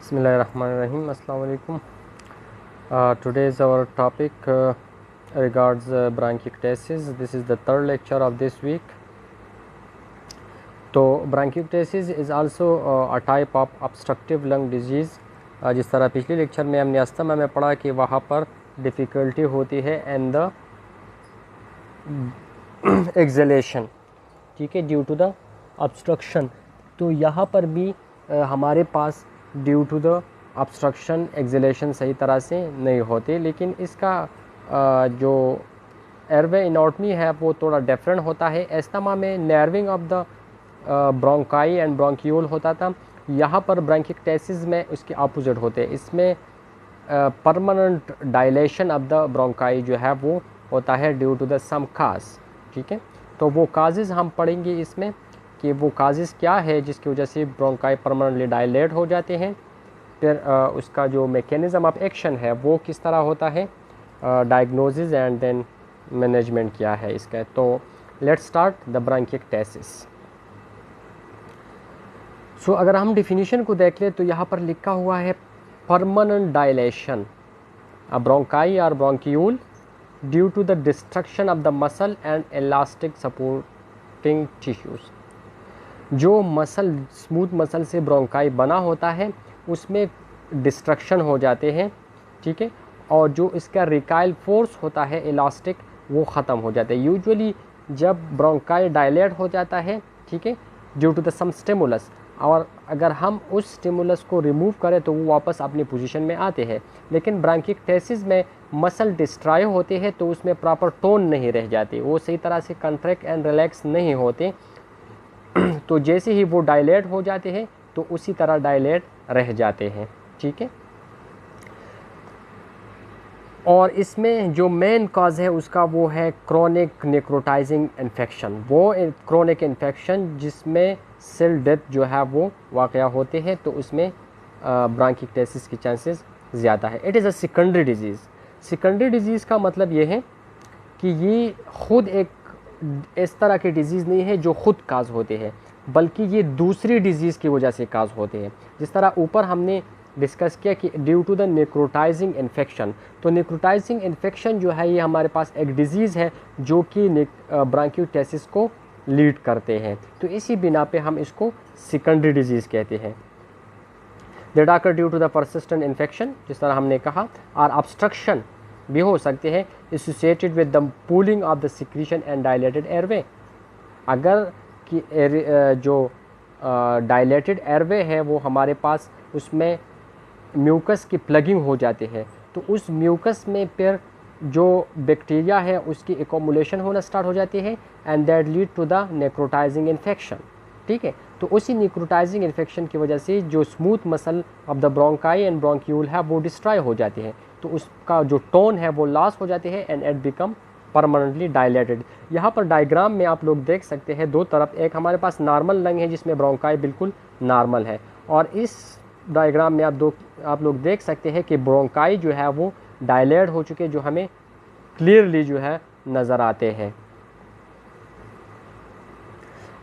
Bismillahirrahmanirrahim. Assalamu alaikum. Today's our topic regards bronchiectasis. This is the third lecture of this week. तो bronchiectasis is also a type of obstructive lung disease. जिस तरह पिछले lecture में हमने asthma में पढ़ा कि वहाँ पर डिफ़िकल्टी होती है एंड द एक्सलेशन, ठीक है, ड्यू टू द ऑब्स्ट्रक्शन। तो यहाँ पर भी हमारे पास due to the obstruction exhalation सही तरह से नहीं होते, लेकिन इसका जो एयरवे एनाटॉमी है वो थोड़ा डिफरेंट होता है। एस्थमा में नर्विंग of the bronchi and bronchiole होता था, यहाँ पर ब्रोंकिक्टेसिस में उसके अपोजिट होते हैं। इसमें permanent dilation of the bronchi जो है वो होता है ड्यू टू द सम काज, ठीक है। तो वो काजेज़ हम पढ़ेंगे इसमें कि वो काजेज़ क्या है जिसकी वजह से ब्रोंकाई परमानेंटली डायलेट हो जाते हैं, फिर उसका जो मैकेनिज़्म ऑफ एक्शन है वो किस तरह होता है, डायग्नोसिस एंड देन मैनेजमेंट क्या है इसका। तो लेट्स स्टार्ट द ब्रोंकिक्टेसिस। सो अगर हम डिफिनीशन को देख लें तो यहाँ पर लिखा हुआ है परमानेंट डायलेशन ब्रोंकाई और bronchiole due to the destruction of the muscle and elastic supporting tissues. जो मसल स्मूथ मसल से ब्रोंकाई बना होता है उसमें डिस्ट्रक्शन हो जाते हैं, ठीक है, और जो इसका रिकाइल फोर्स होता है इलास्टिक वो ख़त्म हो जाता है। यूजुअली जब ब्रोंकाई डायलेट हो जाता है, ठीक है, due to the some stimulus, और अगर हम उस स्टिमुलस को रिमूव करें तो वो वापस अपनी पोजीशन में आते हैं। लेकिन ब्रोंकिक्टेसिस में मसल डिस्ट्रॉय होते हैं तो उसमें प्रॉपर टोन नहीं रह जाती, वो सही तरह से कंट्रैक्ट एंड रिलैक्स नहीं होते। तो जैसे ही वो डायलेट हो जाते हैं तो उसी तरह डायलेट रह जाते हैं, ठीक है। और इसमें जो मेन कॉज है उसका वो है क्रोनिक नेक्रोटाइजिंग इन्फेक्शन। वो क्रोनिक इन्फेक्शन जिसमें सेल डेथ जो है वो वाक़या होते हैं, तो उसमें ब्रोंकिक्टेसिस की चांसेस ज़्यादा है। It is a secondary disease. Secondary disease का मतलब ये है कि ये ख़ुद एक इस तरह के डिजीज़ नहीं है जो ख़ुद काज होते हैं, बल्कि ये दूसरी डिजीज़ की वजह से काज होते हैं। जिस तरह ऊपर हमने डिस्कस किया कि due to the necrotizing infection, तो नेक्रोटाइजिंग इन्फेक्शन जो है ये हमारे पास एक डिजीज़ है जो कि ब्रोंकिक्टेसिस को लीड करते हैं। तो इसी बिना पे हम इसको सेकेंडरी डिजीज़ कहते हैं। That occur due to the persistent infection, जिस तरह हमने कहा, और ऑब्स्ट्रक्शन भी हो सकते हैं associated with the pooling of the secretion and dilated airway. अगर कि जो डायलेटेड एयरवे है वो हमारे पास उसमें म्यूकस की प्लगिंग हो जाती है, तो उस म्यूकस में फिर जो बैक्टीरिया है उसकी एकोमुलेशन होना स्टार्ट हो जाती है and that lead to the necrotizing infection, ठीक है। तो उसी नेक्रोटाइजिंग इन्फेक्शन की वजह से जो smooth muscle of the bronchi and bronchiole है वो डिस्ट्रॉय हो जाती है, तो उसका जो टोन है वो लॉस हो जाती है and it become permanently dilated. यहाँ पर डायग्राम में आप लोग देख सकते हैं दो तरफ, एक हमारे पास नॉर्मल लंग है जिसमें ब्रोंकाई बिल्कुल नॉर्मल है, और इस डायग्राम में आप लोग देख सकते हैं कि ब्रोंकाई जो है वो डायलेट हो चुके, जो हमें क्लियरली जो है नज़र आते हैं।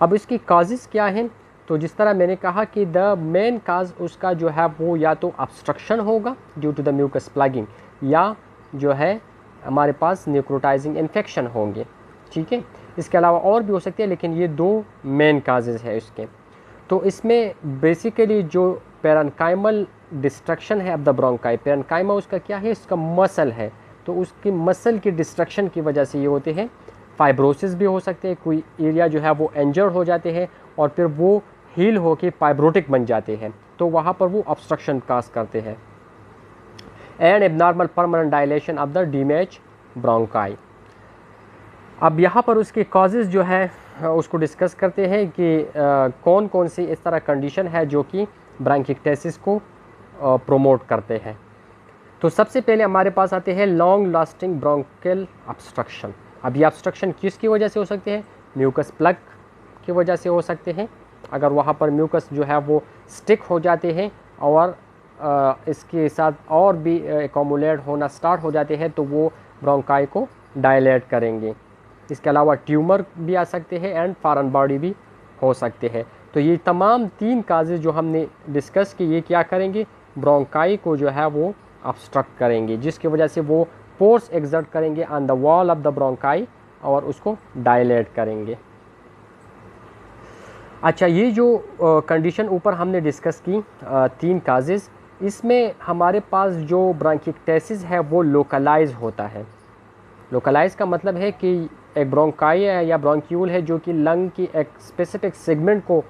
अब इसकी काजेज़ क्या हैं, तो जिस तरह मैंने कहा कि द मेन काज उसका जो है वो या तो ऑब्स्ट्रक्शन होगा due to the mucus plugging, या जो है हमारे पास नेक्रोटाइजिंग इन्फेक्शन होंगे, ठीक है। इसके अलावा और भी हो सकते हैं, लेकिन ये दो मेन काजेज़ है इसके। तो इसमें बेसिकली जो पेरेन्काइमल डिस्ट्रक्शन है ऑफ द ब्रोंकाई, पेरेन्काइमा उसका क्या है, इसका मसल है, तो उसकी मसल की डिस्ट्रक्शन की वजह से ये होते हैं। फाइब्रोसिस भी हो सकते हैं, कोई एरिया जो है वो इंजर्ड हो जाते हैं और फिर वो हील होकर फाइब्रोटिक बन जाते हैं, तो वहाँ पर वो ऑब्स्ट्रक्शन काज करते हैं। And abnormal permanent dilation of the damage bronchi. अब यहाँ पर उसके कॉजेज़ जो है उसको डिस्कस करते हैं कि कौन कौन सी इस तरह कंडीशन है जो कि ब्रोंकिक्टेसिस को प्रोमोट करते हैं। तो सबसे पहले हमारे पास आते हैं लॉन्ग लास्टिंग ब्रोंकियल ऑब्स्ट्रक्शन। अब ये ऑब्स्ट्रक्शन किसकी वजह से हो सकते हैं, म्यूकस प्लग की वजह से हो सकते हैं। अगर वहाँ पर म्यूकस जो है वो स्टिक हो जाते हैं और इसके साथ और भी एकोमुलेट होना स्टार्ट हो जाते हैं तो वो ब्रोंकाई को डायलेट करेंगे। इसके अलावा ट्यूमर भी आ सकते हैं एंड फॉरेन बॉडी भी हो सकते हैं। तो ये तमाम तीन काजेज़ जो हमने डिस्कस की, ये क्या करेंगे, ब्रोंकाई को जो है वो ऑब्स्ट्रक्ट करेंगे, जिसकी वजह से वो फोर्स एक्सर्ट करेंगे on the wall of the bronchi और उसको डायलेट करेंगे। अच्छा, ये जो कंडीशन ऊपर हमने डिस्कस की 3 काजेज़, इसमें हमारे पास जो ब्रोंकिक्टेसिस है वो लोकलाइज होता है। लोकलाइज का मतलब है कि एक ब्रोंकाई है या ब्रोंक्यूल है जो कि लंग की एक स्पेसिफिक सेगमेंट को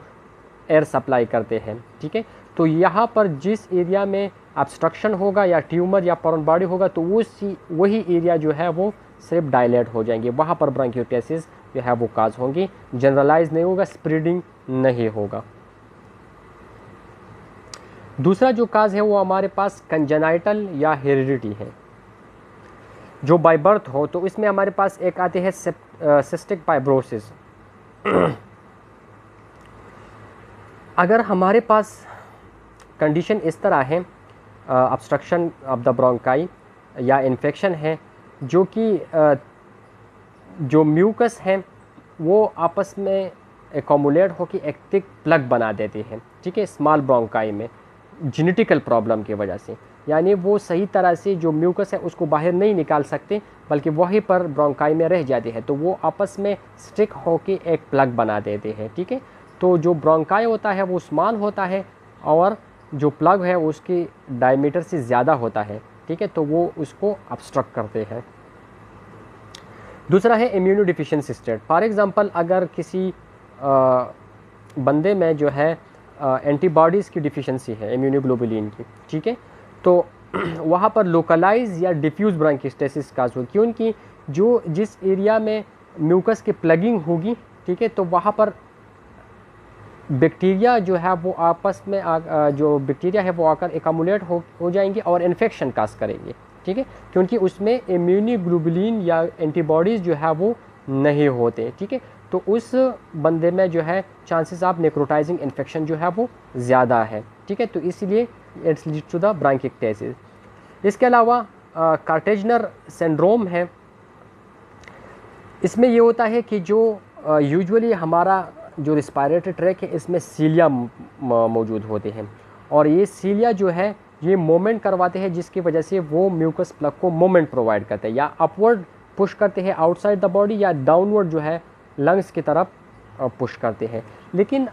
एयर सप्लाई करते हैं, ठीक है। तो यहाँ पर जिस एरिया में ऑब्स्ट्रक्शन होगा या ट्यूमर या फॉरेन बॉडी होगा तो वही एरिया जो है वो सिर्फ डायलेट हो जाएंगे, वहाँ पर ब्रोंकियोटेसिस जो है वो काज होंगी। जनरलाइज नहीं होगा, स्प्रेडिंग नहीं होगा। दूसरा जो काज है वो हमारे पास कंजेनाइटल या हेरिडिटी है, जो बाय बर्थ हो। तो इसमें हमारे पास एक आते हैं सिस्टिक फाइब्रोसिस। अगर हमारे पास कंडीशन इस तरह है, ऑब्स्ट्रक्शन ऑफ द ब्रोंकाई या इन्फेक्शन है, जो कि जो म्यूकस है वो आपस में एकमुलेट होकर एक थिक प्लग बना देते हैं, ठीक है, स्मॉल ब्रोंकाई में जेनेटिकल प्रॉब्लम की वजह से। यानी वो सही तरह से जो म्यूकस है उसको बाहर नहीं निकाल सकते, बल्कि वहीं पर ब्रोंकाई में रह जाते हैं, तो वो आपस में स्टिक होके एक प्लग बना देते हैं, ठीक है। तो जो ब्रोंकाई होता है वो स्मॉल होता है और जो प्लग है उसकी डायमीटर से ज़्यादा होता है, ठीक है, तो वो उसको ऑब्स्ट्रक्ट करते हैं। दूसरा है immuno deficiency state. For example, अगर किसी बंदे में जो है एंटीबॉडीज़ की डिफिशिएंसी है इम्यूनोग्लोबुलिन की, ठीक है, तो वहाँ पर लोकलाइज या डिफ्यूज़ ब्रोंकिक्टेसिस काज होगी, क्योंकि जिस एरिया में म्यूकस की प्लगिंग होगी, ठीक है, तो वहाँ पर बैक्टीरिया जो है वो आपस में जो बैक्टीरिया है वो आकर एकमुलेट हो जाएंगे और इन्फेक्शन काज करेंगे, ठीक है, क्योंकि उसमें इम्यूनोग्लोबुलिन या एंटीबॉडीज़ जो है वो नहीं होते, ठीक है। तो उस बंदे में जो है चांसेस ऑफ नेक्रोटाइजिंग इन्फेक्शन जो है वो ज़्यादा है, ठीक है, तो इसलिए इट्स लीड टू द ब्रोंकिक्टेसिस। इसके अलावा कार्टेजनर सिंड्रोम है। इसमें ये होता है कि जो यूजुअली हमारा जो रिस्पायरेटरी ट्रैक है इसमें सीलिया मौजूद होते हैं, और ये सीलिया जो है ये मोमेंट करवाते हैं, जिसकी वजह से वो म्यूकस प्लग को मोमेंट प्रोवाइड करते हैं, या अपवर्ड पुश करते हैं आउटसाइड द बॉडी, या डाउनवर्ड जो है लंग्स की तरफ पुश करते हैं। लेकिन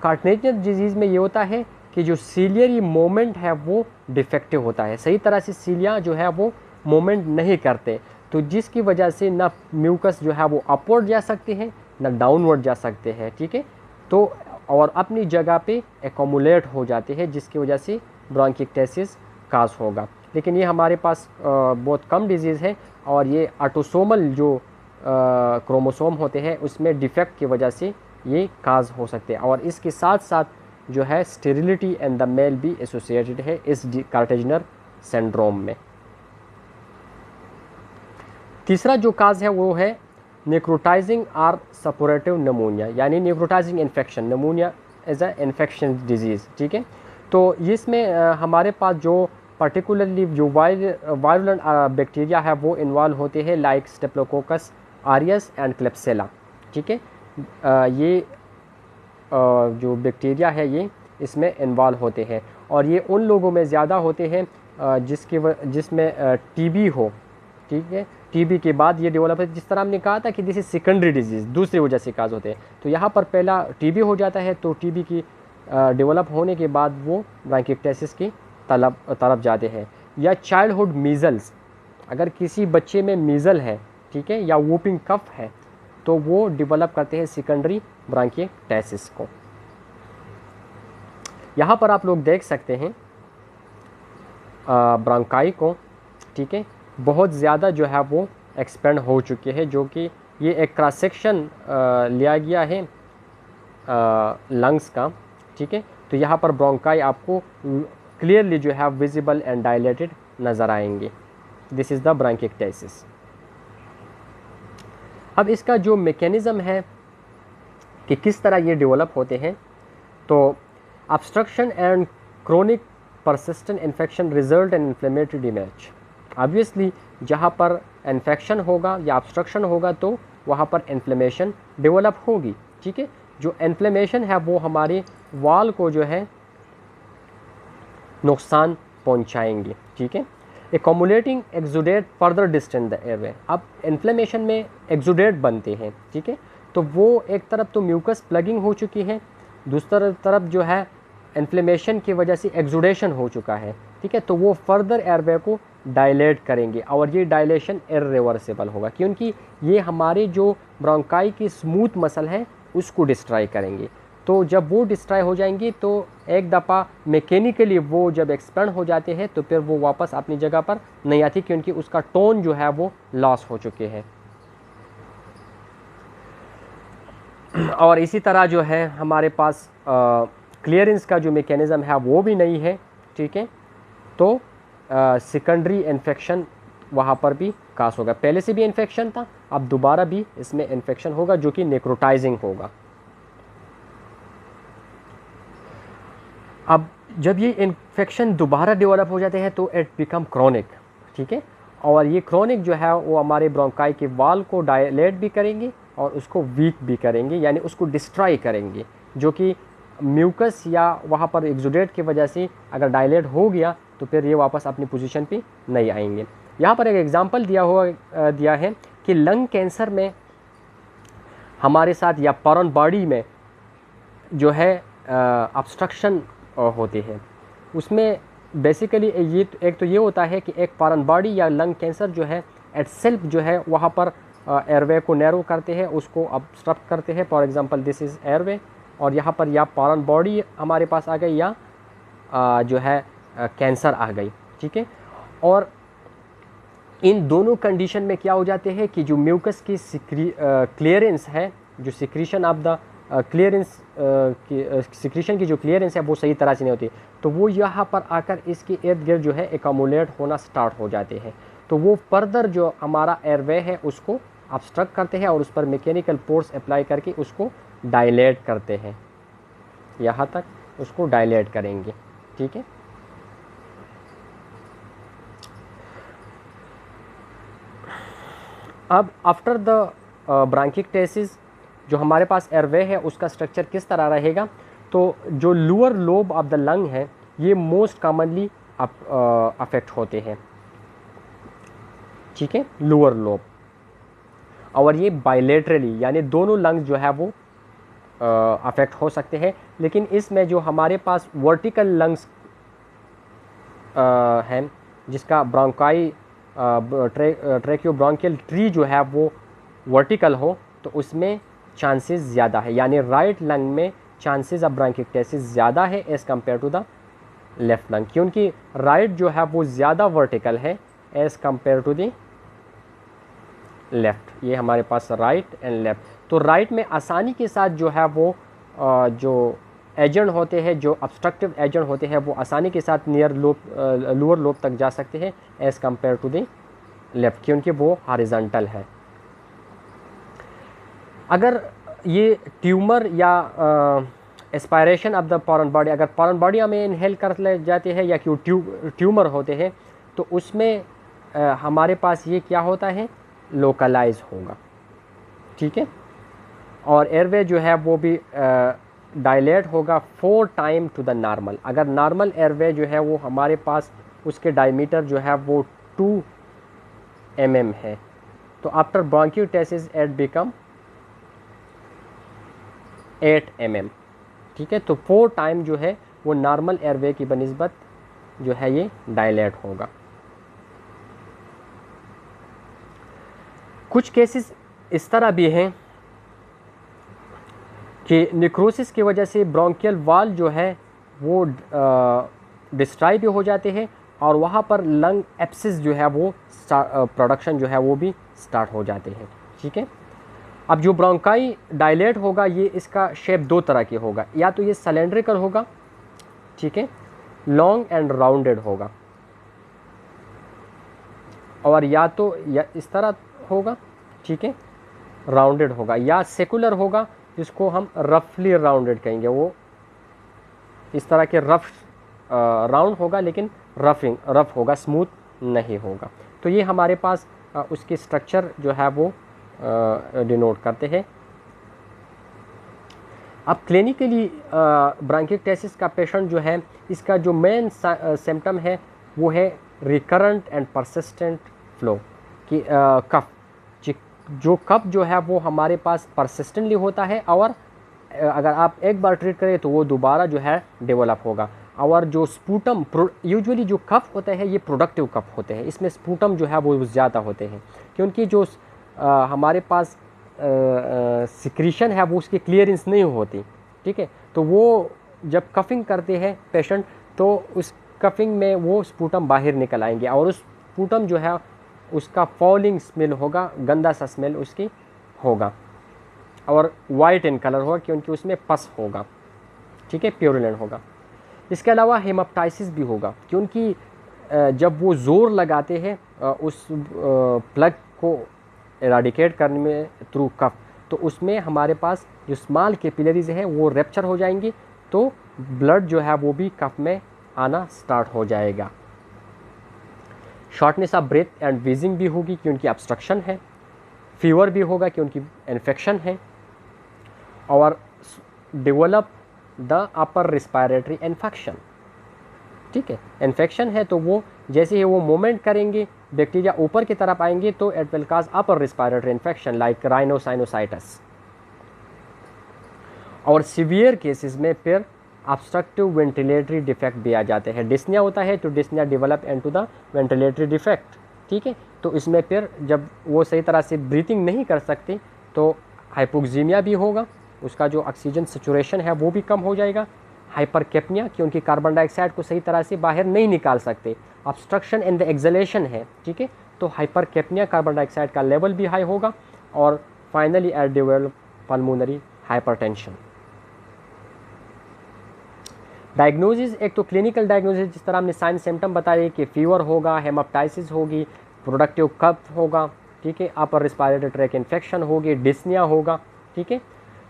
कार्टिनेजनर डिजीज़ में ये होता है कि जो सीलियरी मोमेंट है वो डिफेक्टिव होता है, सही तरह से सीलिया जो है वो मोमेंट नहीं करते, तो जिसकी वजह से ना म्यूकस जो है वो अपवर्ड जा सकते हैं ना डाउनवर्ड जा सकते हैं, ठीक है, तो और अपनी जगह पे एकमुलेट हो जाते हैं, जिसकी वजह से ब्रोंकिक्टेसिस काज होगा। लेकिन ये हमारे पास बहुत कम डिजीज़ है, और ये ऑटोसोमल जो क्रोमोसोम होते हैं उसमें डिफेक्ट की वजह से ये काज हो सकते हैं, और इसके साथ साथ जो है स्टेरिलिटी एंड द मेल भी एसोसिएटेड है इस कार्टेजनर सिंड्रोम में। तीसरा जो काज है वो है नेक्रोटाइजिंग आर सपोरेटिव निमोनिया, यानी necrotizing infection. Pneumonia as a infection disease, ठीक है। तो इसमें हमारे पास जो पर्टिकुलरली जो वायरुलेंट बैक्टीरिया है वो इन्वॉल्व होते हैं, लाइक स्टेप्लोकोकस आरियस एंड क्लेप्सिला, ठीक है। ये जो बैक्टीरिया है ये इसमें इन्वॉल्व होते हैं, और ये उन लोगों में ज़्यादा होते हैं जिसमें टीबी हो, ठीक है। टीबी के बाद ये डेवलप है, जिस तरह हमने कहा था कि दिस इज सेकेंडरी डिजीज़, दूसरी वजह से काज होते हैं, तो यहाँ पर पहला टीबी हो जाता है, तो टीबी की डेवलप होने के बाद वो ब्रोंकिक्टेसिस की तरफ जाते हैं। या चाइल्डहुड मीज़ल्स, अगर किसी बच्चे में मीज़ल है, ठीक है, या वूपिंग कफ है, तो वो डेवलप करते हैं सेकेंडरी ब्रोंकिक्टेसिस को। यहाँ पर आप लोग देख सकते हैं ब्रोंकाई को, ठीक है, बहुत ज़्यादा जो है वो एक्सपेंड हो चुके हैं, जो कि ये एक क्रॉस सेक्शन लिया गया है लंग्स का, ठीक है। तो यहाँ पर ब्रोंकाई आपको क्लियरली जो है विजिबल एंड डायलेटेड नज़र आएंगे। This is the bronchiectasis. अब इसका जो मैकेनिज़्म है कि किस तरह ये डेवलप होते हैं, तो obstruction and chronic persistent infection result in inflammatory damage. Obviously जहाँ पर इन्फेक्शन होगा या ऑब्स्ट्रक्शन होगा तो वहाँ पर इन्फ्लेमेशन डेवलप होगी, ठीक है। जो इन्फ्लेमेशन है वो हमारे वॉल को जो है नुकसान पहुंचाएंगे। ठीक है, accumulating exudate further distance the airway. अब इन्फ्लेमेशन में एक्सुडेट बनते हैं। ठीक है, तो वो एक तरफ तो म्यूकस प्लगिंग हो चुकी है, दूसरी तरफ जो है इन्फ्लेमेशन की वजह से एक्सुडेशन हो चुका है। ठीक है, तो वो फर्दर एयरवे को डायलेट करेंगे और ये डायलेशन इर्रिवर्सिबल होगा, क्योंकि ये हमारे जो ब्रोंकाई की स्मूथ मसल है उसको डिस्ट्रॉय करेंगे। तो जब वो डिस्ट्रॉय हो जाएंगी तो एक दफ़ा मैकेनिकली वो जब एक्सपेंड हो जाते हैं तो फिर वो वापस अपनी जगह पर नहीं आती, क्योंकि उसका टोन जो है वो लॉस हो चुके हैं। और इसी तरह जो है हमारे पास क्लियरेंस का जो मैकेनिज़्म है वो भी नहीं है। ठीक है, तो सेकेंडरी इन्फेक्शन वहाँ पर भी कास होगा। पहले से भी इन्फेक्शन था, अब दोबारा भी इसमें इन्फेक्शन होगा जो कि नेक्रोटाइजिंग होगा। अब जब ये इन्फेक्शन दोबारा डेवलप हो जाते हैं तो इट बिकम क्रॉनिक। ठीक है, और ये क्रॉनिक जो है वो हमारे ब्रोंकाई के वाल को डायलेट भी करेंगे और उसको वीक भी करेंगे, यानी उसको डिस्ट्रॉय करेंगे, जो कि म्यूकस या वहाँ पर एक्सुडेट की वजह से अगर डायलेट हो गया तो फिर ये वापस अपनी पोजीशन पे नहीं आएंगे। यहाँ पर एक एग्जांपल दिया है कि लंग कैंसर में हमारे साथ या फॉरेन बॉडी में जो है ऑब्स्ट्रक्शन होते हैं, उसमें बेसिकली ये एक तो ये होता है कि एक फॉरेन बॉडी या लंग कैंसर जो है एट सेल्फ जो है वहाँ पर एयरवे को नैरो करते हैं, उसको ऑब्स्ट्रक्ट करते हैं। For example this is airway, और यहाँ पर या फॉरेन बॉडी हमारे पास आ गई या जो है कैंसर आ गई। ठीक है, और इन दोनों कंडीशन में क्या हो जाते हैं कि जो म्यूकस की क्लियरेंस है, जो सिक्रीशन ऑफ द क्लियरेंस की सिक्रीशन की जो क्लियरेंस है वो सही तरह से नहीं होती, तो वो यहाँ पर आकर इसके इर्द गिर्द जो है एक्यूमुलेट होना स्टार्ट हो जाते हैं। तो वो फर्दर जो हमारा एयरवे है उसको ऑब्स्ट्रक्ट करते हैं और उस पर मैकेनिकल फोर्स अप्लाई करके उसको डायलेट करते हैं, यहाँ तक उसको डायलेट करेंगे। ठीक है, अब आफ्टर द ब्रांकिक्टेसिस जो हमारे पास एयरवे है उसका स्ट्रक्चर किस तरह रहेगा, तो जो lower lobe of the lung है ये मोस्ट कॉमनली अफेक्ट होते हैं। ठीक है, लोअर लोब, और ये बायलेटरली यानी दोनों लंग्स जो है वो अफेक्ट हो सकते हैं। लेकिन इसमें जो हमारे पास वर्टिकल लंग्स हैं, जिसका ब्रोंकाई ट्रैकियोब्रोंकियल ट्री जो है वो वर्टिकल हो, तो उसमें चांसेस ज़्यादा है, यानी राइट लंग में चांसेस ऑफ ब्रांकिक्टेसिस ज़्यादा है as compare to the left lung, क्योंकि राइट जो है वो ज़्यादा वर्टिकल है as compare to the left. ये हमारे पास राइट एंड लेफ़्ट, तो राइट में आसानी के साथ जो है वो जो एजेंट होते हैं, जो ऑब्स्ट्रक्टिव एजेंट होते हैं वो आसानी के साथ नियर लोअर लोब तक जा सकते हैं as compare to the left, क्योंकि वो हॉरिजॉन्टल है। अगर ये ट्यूमर या aspiration of the foreign body, अगर फॉरेन बॉडी हमें इनहेल कर ले जाते हैं या कि ट्यूमर होते हैं, तो उसमें हमारे पास ये क्या होता है, लोकलाइज होगा। ठीक है, और एयरवे जो है वो भी डायलेट होगा 4 टाइम टू द नॉर्मल। अगर नॉर्मल एयरवे जो है वो हमारे पास उसके डायमीटर जो है वो 2 mm है, तो आफ्टर ब्रोंकियोटेसिस इट बिकम 8 mm। ठीक है, तो 4 टाइम जो है वो नॉर्मल एयरवे की बनिस्बत जो है ये डायलेट होगा। कुछ केसेस इस तरह भी हैं कि नेक्रोसिस की वजह से ब्रोंकियल वाल जो है वो डिस्ट्रॉय भी हो जाते हैं और वहाँ पर लंग एब्सिस जो है वो प्रोडक्शन जो है वो भी स्टार्ट हो जाते हैं। ठीक है, अब जो ब्रोंकाई डायलेट होगा ये इसका शेप 2 तरह के होगा, या तो ये सिलेंड्रिकल होगा, ठीक है, लॉन्ग एंड राउंडेड होगा, और या तो या इस तरह होगा, ठीक है, राउंडेड होगा, या सेकुलर होगा जिसको हम रफली राउंडेड कहेंगे। वो इस तरह के रफ राउंड होगा लेकिन रफ होगा, स्मूथ नहीं होगा। तो ये हमारे पास उसकी स्ट्रक्चर जो है वो डिनोट करते हैं। अब क्लिनिकली ब्रांकियोक्टेसिस का पेशेंट जो है, इसका जो मेन सिम्टम है वो है रिकरेंट एंड परसिस्टेंट फ्लो कि कफ, जो कफ जो है वो हमारे पास परसिस्टेंटली होता है और अगर आप एक बार ट्रीट करें तो वो दोबारा जो है डेवलप होगा। और जो स्पूटम, यूजुअली जो कफ होते हैं ये प्रोडक्टिव कफ होते हैं, इसमें स्पूटम जो है वो ज़्यादा होते हैं क्योंकि जो हमारे पास सिक्रीशन है वो उसकी क्लियरेंस नहीं होती, ठीक है। तो वो जब कफिंग करते हैं पेशेंट तो उस कफिंग में वो स्पूटम बाहर निकल आएंगे और उस स्पूटम जो है उसका फॉलिंग स्मेल होगा, गंदा सा स्मेल उसकी होगा और वाइट इन कलर होगा क्योंकि उसमें पस होगा, ठीक है, प्योरुलेंट होगा। इसके अलावा हेमाप्टाइसिस भी होगा क्योंकि जब वो ज़ोर लगाते हैं उस प्लग को एराडिकेट करने में थ्रू कफ, तो उसमें हमारे पास जो स्मॉल कैपिलरीज है वो रैप्चर हो जाएंगी, तो ब्लड जो है वो भी कफ में आना स्टार्ट हो जाएगा। Shortness of breath and wheezing भी होगी क्योंकि ऑब्स्ट्रक्शन है। फीवर भी होगा क्योंकि इन्फेक्शन है। और develop the upper respiratory infection, ठीक है, इन्फेक्शन है तो वो जैसे ही वो मूवमेंट करेंगे बैक्टीरिया ऊपर की तरफ आएंगे तो it will cause upper respiratory infection like rhinosinusitis. और सीवियर केसेस में फिर ऑब्स्ट्रक्टिव वेंटिलेटरी डिफेक्ट भी आ जाते हैं। डिस्निया होता है तो dyspnoea develop into the ventilatory defect, ठीक है। तो इसमें फिर जब वो सही तरह से ब्रीथिंग नहीं कर सकते तो हाइपोक्सीमिया भी होगा, उसका जो ऑक्सीजन सैचुरेशन है वो भी कम हो जाएगा। हाइपरकेपनिया क्योंकि कार्बन डाइऑक्साइड को सही तरह से बाहर नहीं निकाल सकते, ऑब्स्ट्रक्शन इन द एक्सलेशन है, ठीक है। तो हाइपरकेपनिया, कार्बन डाइऑक्साइड का लेवल भी हाई होगा। और finally at develop pulmonary hypertension. Diagnosis, एक तो क्लिनिकल डायग्नोसिस जिस तरह हमने साइन सिम्टम बताए कि फीवर होगा, हेमाप्टाइसिस होगी, प्रोडक्टिव कफ होगा, ठीक है, अपर रिस्पायरेटरी ट्रैक इन्फेक्शन होगी, डिस्निया होगा, ठीक है।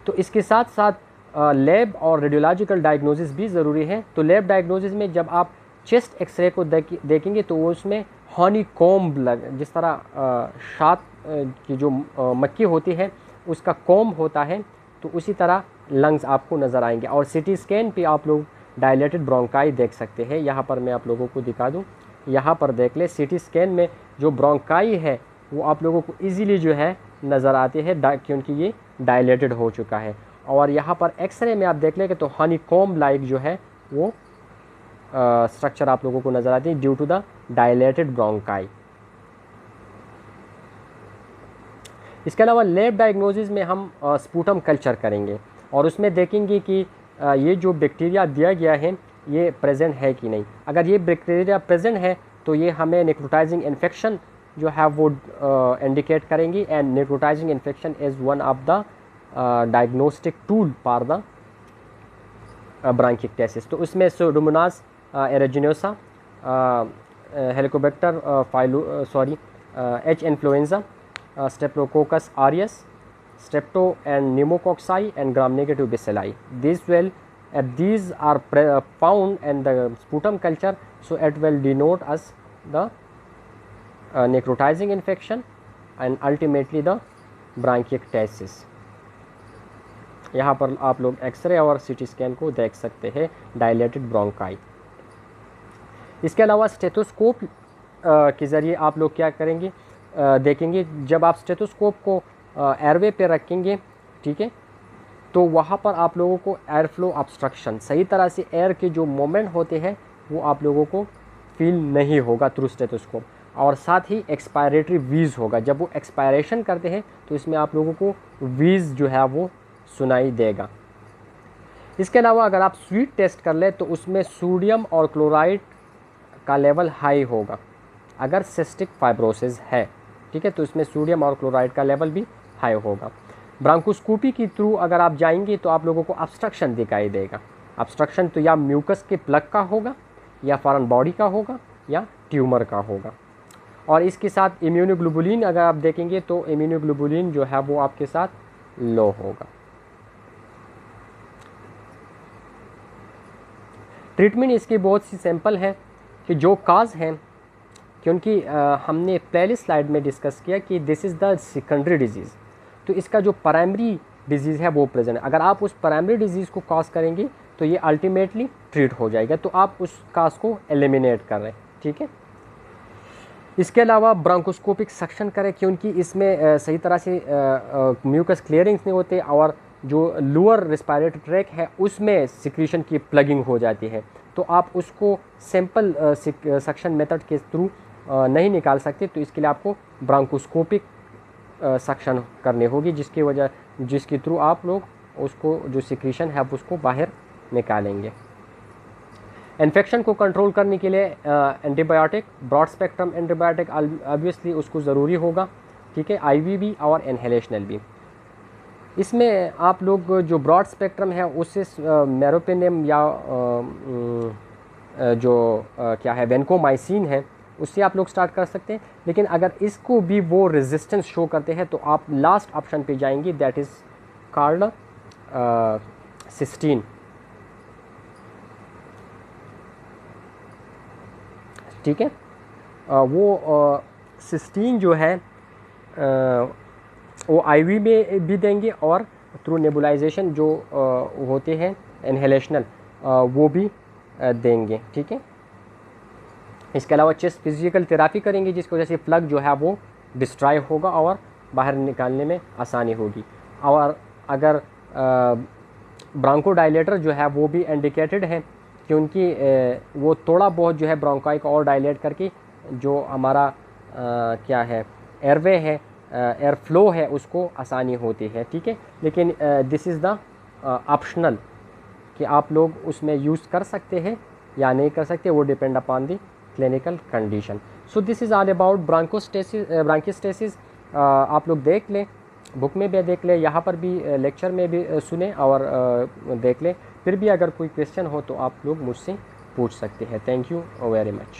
तो इसके साथ साथ लैब और रेडियोलॉजिकल डायग्नोसिस भी ज़रूरी है। तो लैब डायग्नोसिस में जब आप चेस्ट एक्सरे को देखेंगे तो वो उसमें हनीकॉम्ब जिस तरह शात की जो मक्खी होती है उसका कॉम्ब होता है, तो उसी तरह लंग्स आपको नज़र आएंगे। और सिटी स्कैन पे आप लोग डायलेटेड ब्रोंकाई देख सकते हैं। यहाँ पर मैं आप लोगों को दिखा दूँ, यहाँ पर देख ले, सिटी स्कैन में जो ब्रोंकाई है वो आप लोगों को इजीली जो है नज़र आते हैं क्योंकि ये डायलेटेड हो चुका है। और यहाँ पर एक्सरे में आप देख लेंगे तो हनीकॉम्ब लाइक जो है वो स्ट्रक्चर आप लोगों को नज़र आती है due to the dilated bronchi. इसके अलावा लैब डायग्नोसिस में हम स्पूटम कल्चर करेंगे और उसमें देखेंगे कि ये जो बैक्टीरिया दिया गया है ये प्रेजेंट है कि नहीं। अगर ये बैक्टीरिया प्रेजेंट है तो ये हमें नेक्रोटाइजिंग इन्फेक्शन जो है वो इंडिकेट करेंगी। And necrotizing infection is one of the diagnostic tool for the bronchiectasis. तो उसमें pseudomonas aeruginosa, helicobacter H influenza, streptococcus aureus, strepto and pneumococci and gram-negative bacilli. These are found in the sputum culture, so it will denote us the necrotizing infection and ultimately the bronchiectasis. यहाँ पर आप लोग x ray और CT scan को देख सकते हैं dilated bronchi. इसके अलावा स्टेथोस्कोप के ज़रिए आप लोग क्या करेंगे, देखेंगे जब आप स्टेथोस्कोप को एयरवे पे रखेंगे, ठीक है, तो वहाँ पर आप लोगों को एयर फ्लो ऑब्स्ट्रक्शन, सही तरह से एयर के जो मोमेंट होते हैं वो आप लोगों को फील नहीं होगा थ्रू स्टेथोस्कोप। और साथ ही एक्सपायरेटरी वीज होगा, जब वो एक्सपायरेशन करते हैं तो इसमें आप लोगों को वीज जो है वो सुनाई देगा। इसके अलावा अगर आप स्वीट टेस्ट कर ले तो उसमें सोडियम और क्लोराइड का लेवल हाई होगा अगर सिस्टिक फाइब्रोसिस है, ठीक है, तो इसमें सोडियम और क्लोराइड का लेवल भी हाई होगा। ब्रांकोस्कोपी के थ्रू अगर आप जाएंगे तो आप लोगों को ऑब्स्ट्रक्शन दिखाई देगा। ऑब्स्ट्रक्शन तो या म्यूकस के प्लग का होगा या फॉरेन बॉडी का होगा या ट्यूमर का होगा। और इसके साथ इम्यूनोग्लोबुलिन अगर आप देखेंगे तो इम्यूनोग्लोबुलिन जो है वो आपके साथ लो होगा। ट्रीटमेंट इसकी बहुत सी सिंपल है कि जो काज हैं, क्योंकि हमने पहले स्लाइड में डिस्कस किया कि this is the secondary disease, तो इसका जो प्राइमरी डिजीज़ है वो प्रेजेंट है। अगर आप उस प्राइमरी डिजीज़ को कॉज करेंगे तो ये अल्टीमेटली ट्रीट हो जाएगा, तो आप उस काज को एलिमिनेट कर रहे हैं, ठीक है। इसके अलावा ब्रोंकोस्कोपिक सक्शन करें, क्योंकि इसमें सही तरह से म्यूकस क्लियरिंग्स नहीं होते और जो लोअर रेस्पिरेटरी ट्रैक है उसमें सिक्रीशन की प्लगिंग हो जाती है, तो आप उसको सिंपल सक्शन मेथड के थ्रू नहीं निकाल सकते, तो इसके लिए आपको ब्रोंकोस्कोपिक सक्शन करनी होगी, जिसके थ्रू आप लोग उसको जो सिक्रीशन है उसको बाहर निकालेंगे। इन्फेक्शन को कंट्रोल करने के लिए antibiotic, broad spectrum antibiotic obviously उसको ज़रूरी होगा, ठीक है, आईवी और इनहेलेशनल भी। इसमें आप लोग जो ब्रॉड स्पेक्ट्रम है उससे मेरोपेनियम या क्या है वेनकोमाइसिन है उससे आप लोग स्टार्ट कर सकते हैं, लेकिन अगर इसको भी वो रेजिस्टेंस शो करते हैं तो आप लास्ट ऑप्शन पे जाएंगे, दैट इज़ कॉल्ड सिस्टीन, ठीक है। वो सिस्टीन जो है वो आईवी में भी देंगे और थ्रू नेबुलाइजेशन जो होते हैं इनहेलेशनल वो भी देंगे, ठीक है। इसके अलावा चेस्ट फिजिकल थेरापी करेंगे, जिसकी वजह से प्लग जो है वो डिस्ट्रॉय होगा और बाहर निकालने में आसानी होगी। और अगर ब्रोंकोडायलेटर जो है वो भी इंडिकेटेड है, क्योंकि वो थोड़ा बहुत जो है ब्रोंकाई को और डायलेट करके जो हमारा क्या है एयरवे है, एयर फ्लो है, उसको आसानी होती है, ठीक है। लेकिन दिस इज़ द ऑप्शनल कि आप लोग उसमें यूज़ कर सकते हैं या नहीं कर सकते, वो depend upon the clinical condition. So this is all about bronchiectasis. आप लोग देख लें, बुक में भी देख लें, यहाँ पर भी लेक्चर में भी सुने और देख लें। फिर भी अगर कोई क्वेश्चन हो तो आप लोग मुझसे पूछ सकते हैं। Thank you very much.